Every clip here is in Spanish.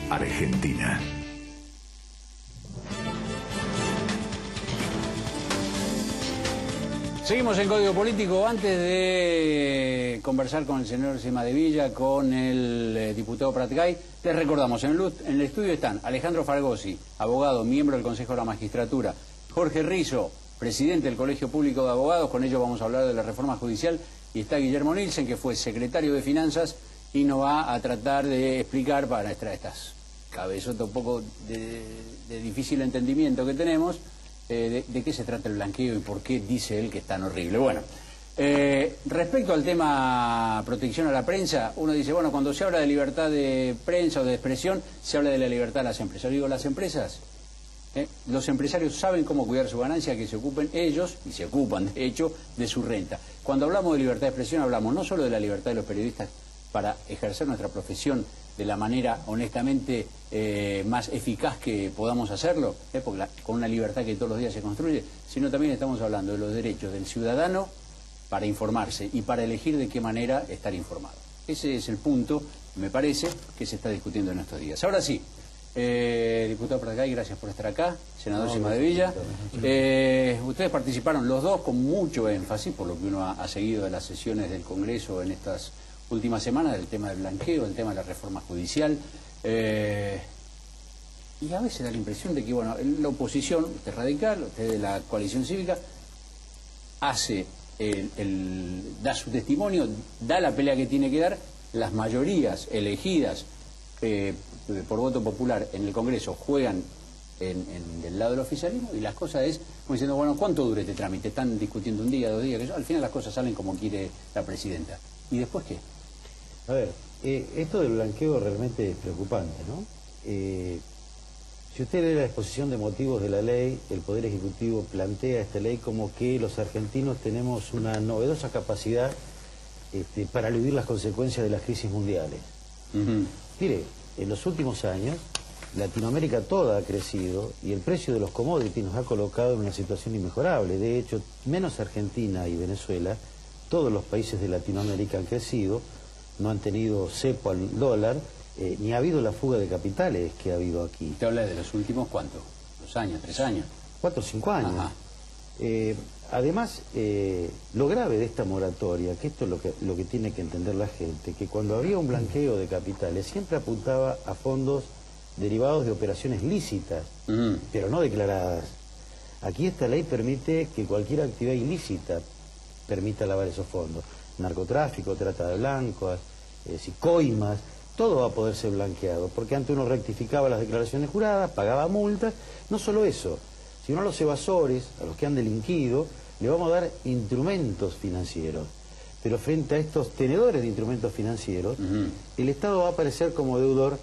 Argentina. Seguimos en Código Político. Antes de conversar con el señor Cimadevilla, con el diputado Pratgay, les recordamos, en el estudio están Alejandro Fargosi, abogado, miembro del Consejo de la Magistratura, Jorge Rizzo, presidente del Colegio Público de Abogados, con ellos vamos a hablar de la reforma judicial, y está Guillermo Nielsen, que fue secretario de Finanzas, y nos va a tratar de explicar, para estas cabezotas un poco de difícil entendimiento que tenemos, de qué se trata el blanqueo y por qué dice él que es tan horrible. Bueno, respecto al tema protección a la prensa, uno dice, bueno, cuando se habla de libertad de prensa o de expresión, se habla de la libertad de las empresas. Digo, las empresas, los empresarios saben cómo cuidar su ganancia, que se ocupen ellos, y se ocupan, de hecho, de su renta. Cuando hablamos de libertad de expresión, hablamos no solo de la libertad de los periodistas para ejercer nuestra profesión de la manera honestamente más eficaz que podamos hacerlo, porque con una libertad que todos los días se construye, sino también estamos hablando de los derechos del ciudadano para informarse y para elegir de qué manera estar informado. Ese es el punto, me parece, que se está discutiendo en estos días. Ahora sí, diputado Pratgay, gracias por estar acá, senador Cimadevilla. Ustedes participaron los dos con mucho énfasis, por lo que uno ha seguido de las sesiones del Congreso en estas últimas semanas, del tema del blanqueo, del tema de la reforma judicial, y a veces da la impresión de que, bueno, la oposición, usted radical, usted de la coalición cívica, hace da su testimonio, da la pelea que tiene que dar, las mayorías elegidas por voto popular en el Congreso juegan del lado del oficialismo, y las cosas es como diciendo, bueno, ¿cuánto dura este trámite? Están discutiendo un día, 2 días, al final las cosas salen como quiere la presidenta. ¿Y después qué? A ver, esto del blanqueo realmente es preocupante, ¿no? Si usted lee la exposición de motivos de la ley, el Poder Ejecutivo plantea esta ley como que los argentinos tenemos una novedosa capacidad para eludir las consecuencias de las crisis mundiales. Mire, en los últimos años, Latinoamérica toda ha crecido y el precio de los commodities nos ha colocado en una situación inmejorable. De hecho, menos Argentina y Venezuela, todos los países de Latinoamérica han crecido, no han tenido cepo al dólar, ni ha habido la fuga de capitales que ha habido aquí. ¿Usted habla de los últimos cuántos? ¿2 años, 3 años? 4 o 5 años. Además, lo grave de esta moratoria, que esto es lo que tiene que entender la gente, que cuando había un blanqueo de capitales siempre apuntaba a fondos derivados de operaciones lícitas, pero no declaradas. Aquí esta ley permite que cualquier actividad ilícita permita lavar esos fondos. Narcotráfico, trata de blancos, coimas, todo va a poder ser blanqueado, porque antes uno rectificaba las declaraciones juradas, pagaba multas, no solo eso, sino a los evasores, a los que han delinquido, le vamos a dar instrumentos financieros. Pero frente a estos tenedores de instrumentos financieros, el Estado va a aparecer como deudor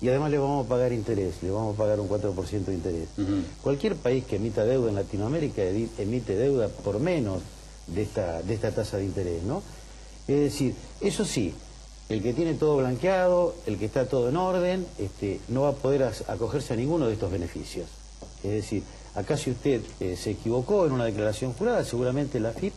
y además le vamos a pagar interés, le vamos a pagar un 4% de interés. Cualquier país que emita deuda en Latinoamérica emite deuda por menos de esta tasa de interés, ¿no? Es decir, eso sí, el que tiene todo blanqueado, el que está todo en orden, no va a poder acogerse a ninguno de estos beneficios. Es decir, acá si usted se equivocó en una declaración jurada, seguramente la AFIP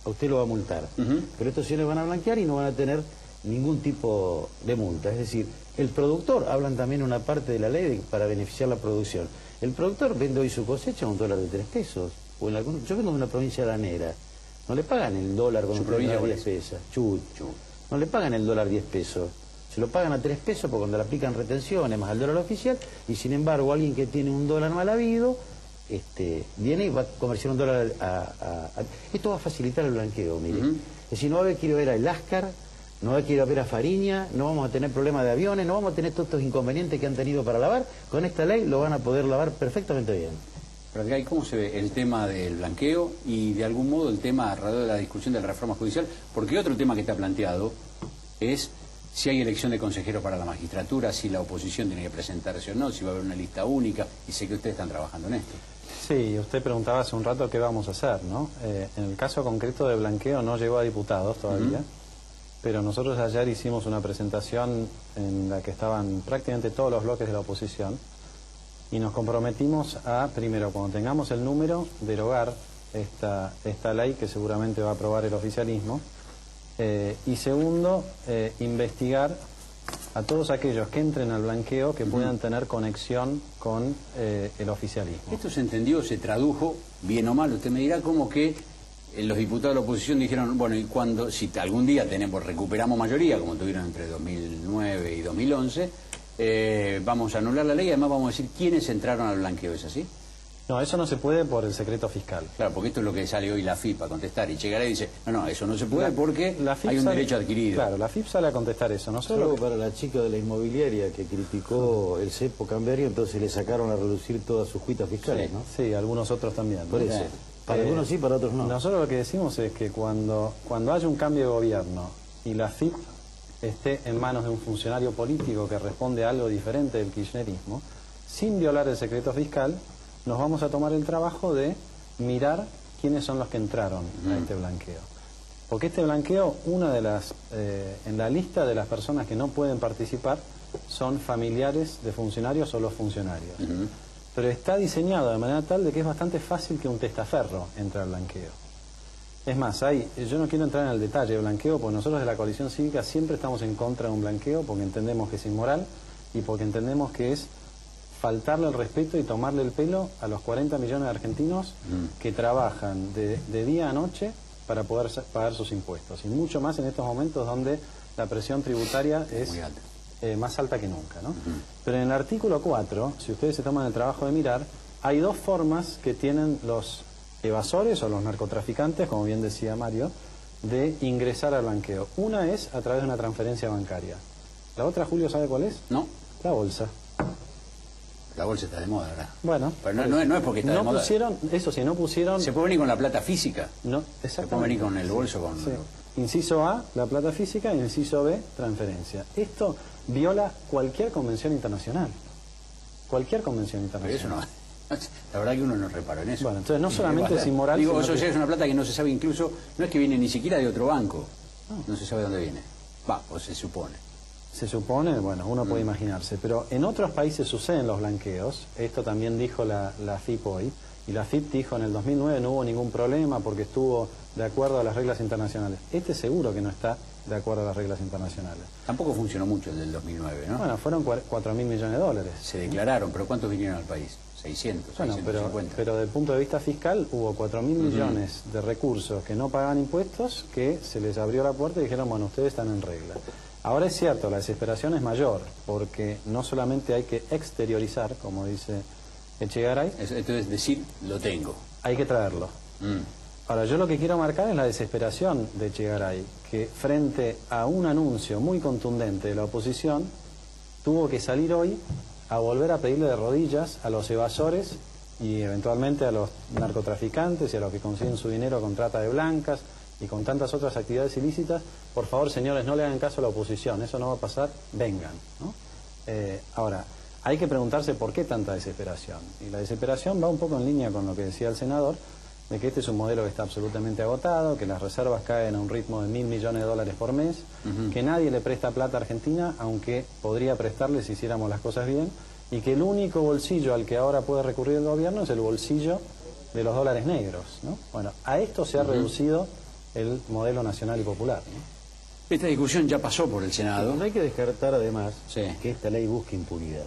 a usted lo va a multar. Pero estos señores van a blanquear y no van a tener ningún tipo de multa. Es decir, el productor, hablan también una parte de la ley para beneficiar la producción. El productor vende hoy su cosecha a $1 de 3 pesos. O yo vengo de una provincia lanera. No le pagan el dólar con un dólar 10 pesos. No le pagan el dólar 10 pesos. Se lo pagan a 3 pesos porque cuando le aplican retenciones más al dólar oficial, y sin embargo alguien que tiene un dólar mal habido, viene y va a comerciar un dólar Esto va a facilitar el blanqueo, mire. Es decir, no va a haber que ir a ver a El Ascar, no va a haber que ir a ver a Fariña, no vamos a tener problemas de aviones, no vamos a tener todos estos inconvenientes que han tenido para lavar. Con esta ley lo van a poder lavar perfectamente bien. Pratgay, ¿cómo se ve el tema del blanqueo y de algún modo el tema alrededor de la discusión de la reforma judicial? Porque otro tema que está planteado es si hay elección de consejeros para la magistratura, si la oposición tiene que presentarse o no, si va a haber una lista única, y sé que ustedes están trabajando en esto. Sí, usted preguntaba hace un rato qué vamos a hacer, ¿no? En el caso concreto de blanqueo no llegó a diputados todavía, pero nosotros ayer hicimos una presentación en la que estaban prácticamente todos los bloques de la oposición, y nos comprometimos a, primero, cuando tengamos el número, derogar esta ley que seguramente va a aprobar el oficialismo, y segundo, investigar a todos aquellos que entren al blanqueo que puedan tener conexión con el oficialismo. Esto se entendió, se tradujo, bien o mal, usted me dirá, como que los diputados de la oposición dijeron, bueno, y cuando, si algún día recuperamos mayoría, como tuvieron entre 2009 y 2011, vamos a anular la ley y además vamos a decir quiénes entraron al blanqueo, ¿es así? No, eso no se puede por el secreto fiscal. Claro, porque esto es lo que sale hoy la FIP a contestar, y Echegaray dice, no, eso no se puede porque hay un derecho adquirido. Claro, la FIP sale a contestar eso, no solo... Solo para la chica de la inmobiliaria que criticó el cepo cambiario, entonces le sacaron a reducir todas sus cuitas fiscales, ¿no? Sí, algunos otros también. Por eso. Para algunos sí, para otros no. Nosotros lo que decimos es que cuando haya un cambio de gobierno y la FIP esté en manos de un funcionario político que responde a algo diferente del kirchnerismo, sin violar el secreto fiscal, nos vamos a tomar el trabajo de mirar quiénes son los que entraron a este blanqueo. Porque este blanqueo, en la lista de las personas que no pueden participar, son familiares de funcionarios o los funcionarios. Pero está diseñado de manera tal de que es bastante fácil que un testaferro entre al blanqueo. Es más, yo no quiero entrar en el detalle de blanqueo, porque nosotros de la coalición cívica siempre estamos en contra de un blanqueo, porque entendemos que es inmoral y porque entendemos que es faltarle el respeto y tomarle el pelo a los 40 millones de argentinos que trabajan de día a noche para poder pagar sus impuestos. Y mucho más en estos momentos donde la presión tributaria es más alta que nunca, ¿no? Pero en el artículo 4, si ustedes se toman el trabajo de mirar, hay dos formas que tienen los evasores o los narcotraficantes, como bien decía Mario, de ingresar al blanqueo. Una es a través de una transferencia bancaria. La otra, Julio, ¿sabe cuál es? No. La bolsa. La bolsa está de moda ahora. Bueno, pero no es porque está de moda. Eso sí, no pusieron... ¿Se puede venir con la plata física? No, exactamente. ¿Se puede venir con el bolso? Sí. Inciso A, la plata física, y inciso B, transferencia. Esto viola cualquier convención internacional. Cualquier convención internacional. Pero eso no... La verdad que uno no reparó en eso. Bueno, entonces no solamente es inmoral... Digo, eso ya es una plata que no se sabe incluso... No es que viene ni siquiera de otro banco. No se sabe dónde viene. O se supone. Se supone, bueno, uno puede imaginarse, pero en otros países suceden los blanqueos, esto también dijo la FIP hoy, y la FIP dijo en el 2009 no hubo ningún problema porque estuvo de acuerdo a las reglas internacionales. Este seguro que no está de acuerdo a las reglas internacionales. Tampoco funcionó mucho el del 2009, ¿no? Bueno, fueron 4.000 millones de dólares. Se declararon, pero ¿cuántos vinieron al país? 600, bueno, 650. pero desde el punto de vista fiscal hubo 4.000 millones de recursos que no pagaban impuestos, que se les abrió la puerta y dijeron, bueno, ustedes están en regla. Ahora es cierto, la desesperación es mayor, porque no solamente hay que exteriorizar, como dice Echegaray. Esto es decir, lo tengo. Hay que traerlo. Ahora, yo lo que quiero marcar es la desesperación de Echegaray, que frente a un anuncio muy contundente de la oposición, tuvo que salir hoy a volver a pedirle de rodillas a los evasores y eventualmente a los narcotraficantes y a los que consiguen su dinero con trata de blancas y con tantas otras actividades ilícitas. Por favor, señores, no le hagan caso a la oposición, eso no va a pasar, vengan, ¿no? Ahora, hay que preguntarse por qué tanta desesperación. Y la desesperación va un poco en línea con lo que decía el senador, de que este es un modelo que está absolutamente agotado, que las reservas caen a un ritmo de 1.000 millones de dólares por mes, que nadie le presta plata a Argentina, aunque podría prestarle si hiciéramos las cosas bien, y que el único bolsillo al que ahora puede recurrir el gobierno es el bolsillo de los dólares negros, ¿no? Bueno, a esto se ha reducido el modelo nacional y popular, ¿no? Esta discusión ya pasó por el Senado. No hay que descartar además que esta ley busque impunidad.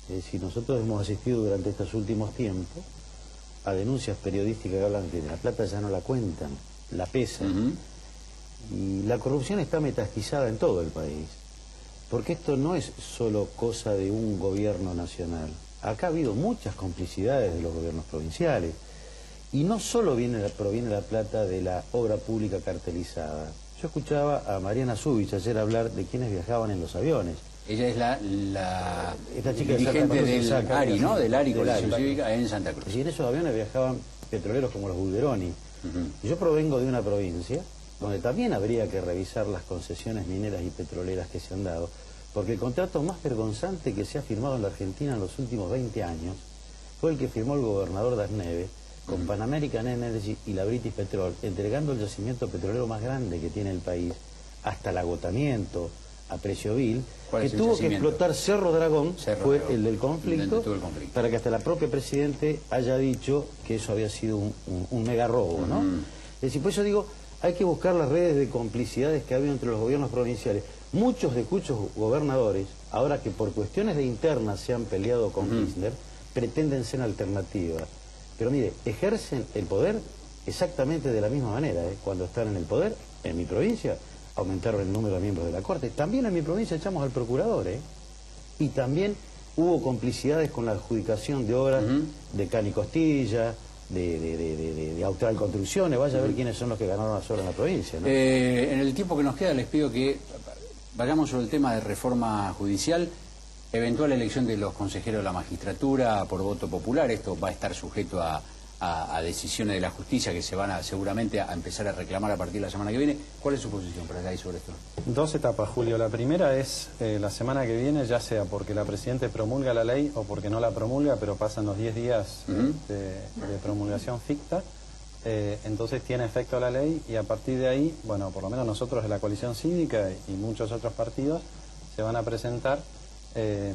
Es decir, nosotros hemos asistido durante estos últimos tiempos a denuncias periodísticas que hablan que la plata ya no la cuentan, la pesan. Y la corrupción está metastizada en todo el país. Porque esto no es solo cosa de un gobierno nacional. Acá ha habido muchas complicidades de los gobiernos provinciales. Y no solo proviene la plata de la obra pública cartelizada. Yo escuchaba a Mariana Zubich ayer hablar de quienes viajaban en los aviones. Ella es esta chica dirigente de del ARI, ¿no? Del ARI, Coalición Cívica, en Santa Cruz. Y en esos aviones viajaban petroleros como los Bulgeroni. Yo provengo de una provincia donde también habría que revisar las concesiones mineras y petroleras que se han dado, porque el contrato más vergonzante que se ha firmado en la Argentina en los últimos 20 años fue el que firmó el gobernador Das Neves con Pan American Energy y la British Petrol, entregando el yacimiento petrolero más grande que tiene el país, hasta el agotamiento, a precio vil, que tuvo que explotar Cerro Dragón, fue el del conflicto, para que hasta la propia Presidente haya dicho que eso había sido un mega robo, ¿no? Es decir, por eso digo, hay que buscar las redes de complicidades que ha habido entre los gobiernos provinciales. Muchos de cuchos gobernadores, ahora que por cuestiones de internas se han peleado con Kirchner, pretenden ser alternativas. Pero mire, ejercen el poder exactamente de la misma manera. Cuando están en el poder, en mi provincia, aumentaron el número de miembros de la Corte. También en mi provincia echamos al procurador, y también hubo complicidades con la adjudicación de obras de Cani Costilla, de Austral Construcciones. Vaya a ver quiénes son los que ganaron las obras en la provincia, ¿no? En el tiempo que nos queda les pido que vayamos sobre el tema de reforma judicial, eventual elección de los consejeros de la magistratura por voto popular. Esto va a estar sujeto a decisiones de la justicia que se van seguramente a empezar a reclamar a partir de la semana que viene. ¿Cuál es su posición para acá sobre esto? Dos etapas, Julio. La primera es la semana que viene, ya sea porque la Presidenta promulga la ley o porque no la promulga, pero pasan los 10 días de promulgación ficta, entonces tiene efecto la ley, y a partir de ahí, bueno, por lo menos nosotros de la coalición cívica y muchos otros partidos se van a presentar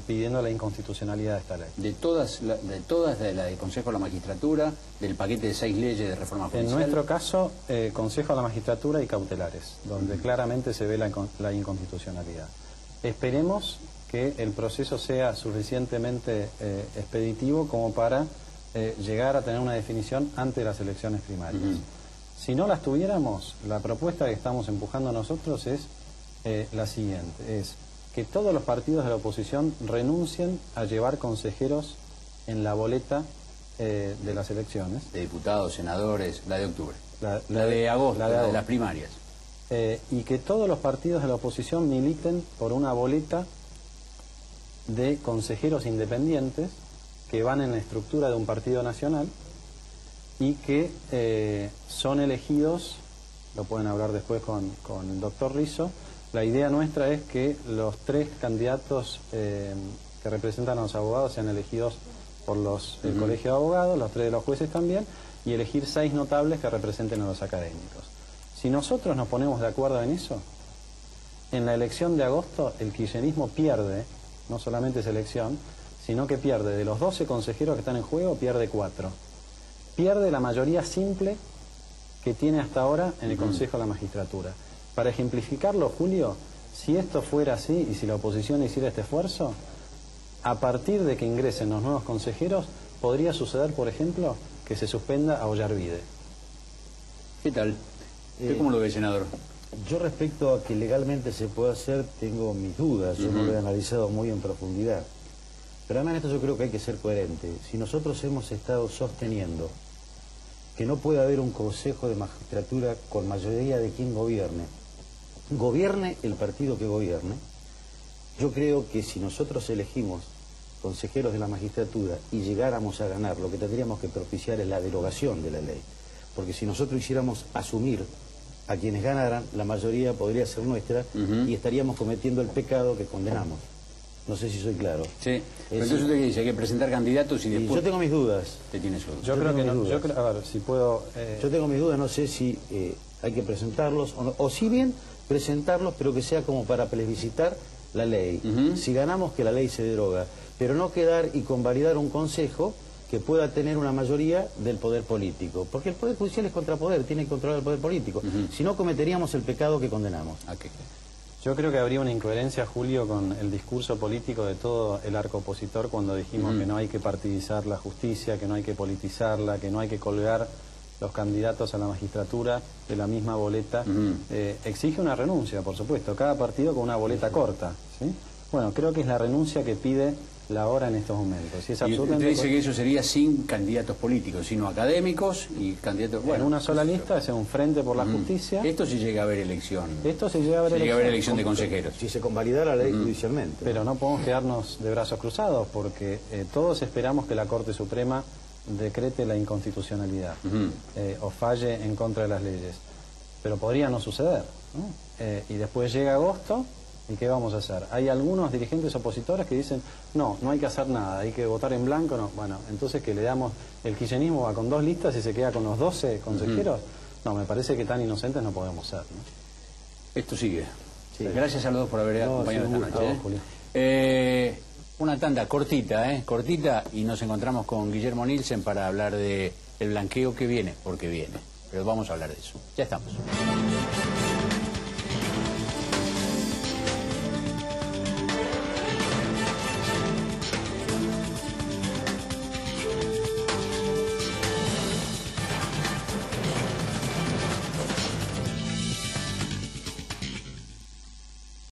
pidiendo la inconstitucionalidad de esta ley. De todas, de la del Consejo de la Magistratura, del paquete de 6 leyes de reforma judicial. En nuestro caso, Consejo de la Magistratura y cautelares, donde claramente se ve la inconstitucionalidad. Esperemos que el proceso sea suficientemente expeditivo como para llegar a tener una definición antes de las elecciones primarias. Si no las tuviéramos, la propuesta que estamos empujando nosotros es la siguiente, es que todos los partidos de la oposición renuncien a llevar consejeros en la boleta de las elecciones. De diputados, senadores, la de octubre. La de agosto, la de las primarias. Y que todos los partidos de la oposición militen por una boleta de consejeros independientes que van en la estructura de un partido nacional y que son elegidos, lo pueden hablar después con el doctor Rizzo. La idea nuestra es que los 3 candidatos que representan a los abogados sean elegidos por el Colegio de Abogados, los 3 de los jueces también, y elegir 6 notables que representen a los académicos. Si nosotros nos ponemos de acuerdo en eso, en la elección de agosto el kirchnerismo pierde, no solamente esa elección, sino que pierde de los 12 consejeros que están en juego, pierde 4. Pierde la mayoría simple que tiene hasta ahora en el Consejo de la Magistratura. Para ejemplificarlo, Julio, si esto fuera así y si la oposición hiciera este esfuerzo, a partir de que ingresen los nuevos consejeros, podría suceder, por ejemplo, que se suspenda a Ollarvide. ¿Qué tal? ¿Cómo lo ve, senador? Yo respecto a que legalmente se puede hacer, tengo mis dudas. Yo no lo he analizado muy en profundidad. Pero además en esto yo creo que hay que ser coherente. Si nosotros hemos estado sosteniendo que no puede haber un consejo de magistratura con mayoría de quien gobierne el partido que gobierne, yo creo que si nosotros elegimos consejeros de la magistratura y llegáramos a ganar, lo que tendríamos que propiciar es la derogación de la ley. Porque si nosotros hiciéramos asumir a quienes ganaran, la mayoría podría ser nuestra y estaríamos cometiendo el pecado que condenamos. No sé si soy claro. Sí. Pero entonces usted dice, hay que presentar candidatos y después... Yo tengo mis dudas. Te tienes dudas. Yo creo que no. A ver, si puedo... Yo tengo mis dudas, no sé si hay que presentarlos o si bien presentarlos, pero que sea como para plebiscitar la ley. Si ganamos, que la ley se deroga. Pero no quedar y convalidar un consejo que pueda tener una mayoría del poder político. Porque el poder judicial es contrapoder, tiene que controlar el poder político. Si no, cometeríamos el pecado que condenamos. Okay. Yo creo que habría una incoherencia, Julio, con el discurso político de todo el arco opositor cuando dijimos que no hay que partidizar la justicia, que no hay que politizarla, que no hay que colgar los candidatos a la magistratura de la misma boleta. Exige una renuncia, por supuesto, cada partido con una boleta corta, ¿sí? Bueno, creo que es la renuncia que pide la hora en estos momentos. Y es absolutamente... Usted dice que eso sería sin candidatos políticos, sino académicos y candidatos... Bueno, en una sola lista, es un frente por la justicia. Esto sí llega a haber elección. Esto sí llega a haber elección de consejeros. Si se convalidara la ley judicialmente. Pero no podemos quedarnos de brazos cruzados, porque todos esperamos que la Corte Suprema decrete la inconstitucionalidad o falle en contra de las leyes. Pero podría no suceder, ¿no? Y después llega agosto... ¿Y qué vamos a hacer? Hay algunos dirigentes opositores que dicen, no hay que hacer nada, hay que votar en blanco, no. Bueno, entonces que le damos, el kirchnerismo va con 2 listas y se queda con los 12 consejeros. No, me parece que tan inocentes no podemos ser, ¿no? Esto sigue. Sí. Gracias a los dos por haber acompañado esta noche. Julio. Una tanda cortita, cortita, y nos encontramos con Guillermo Nielsen para hablar de el blanqueo que viene, porque viene. pero vamos a hablar de eso. Ya estamos.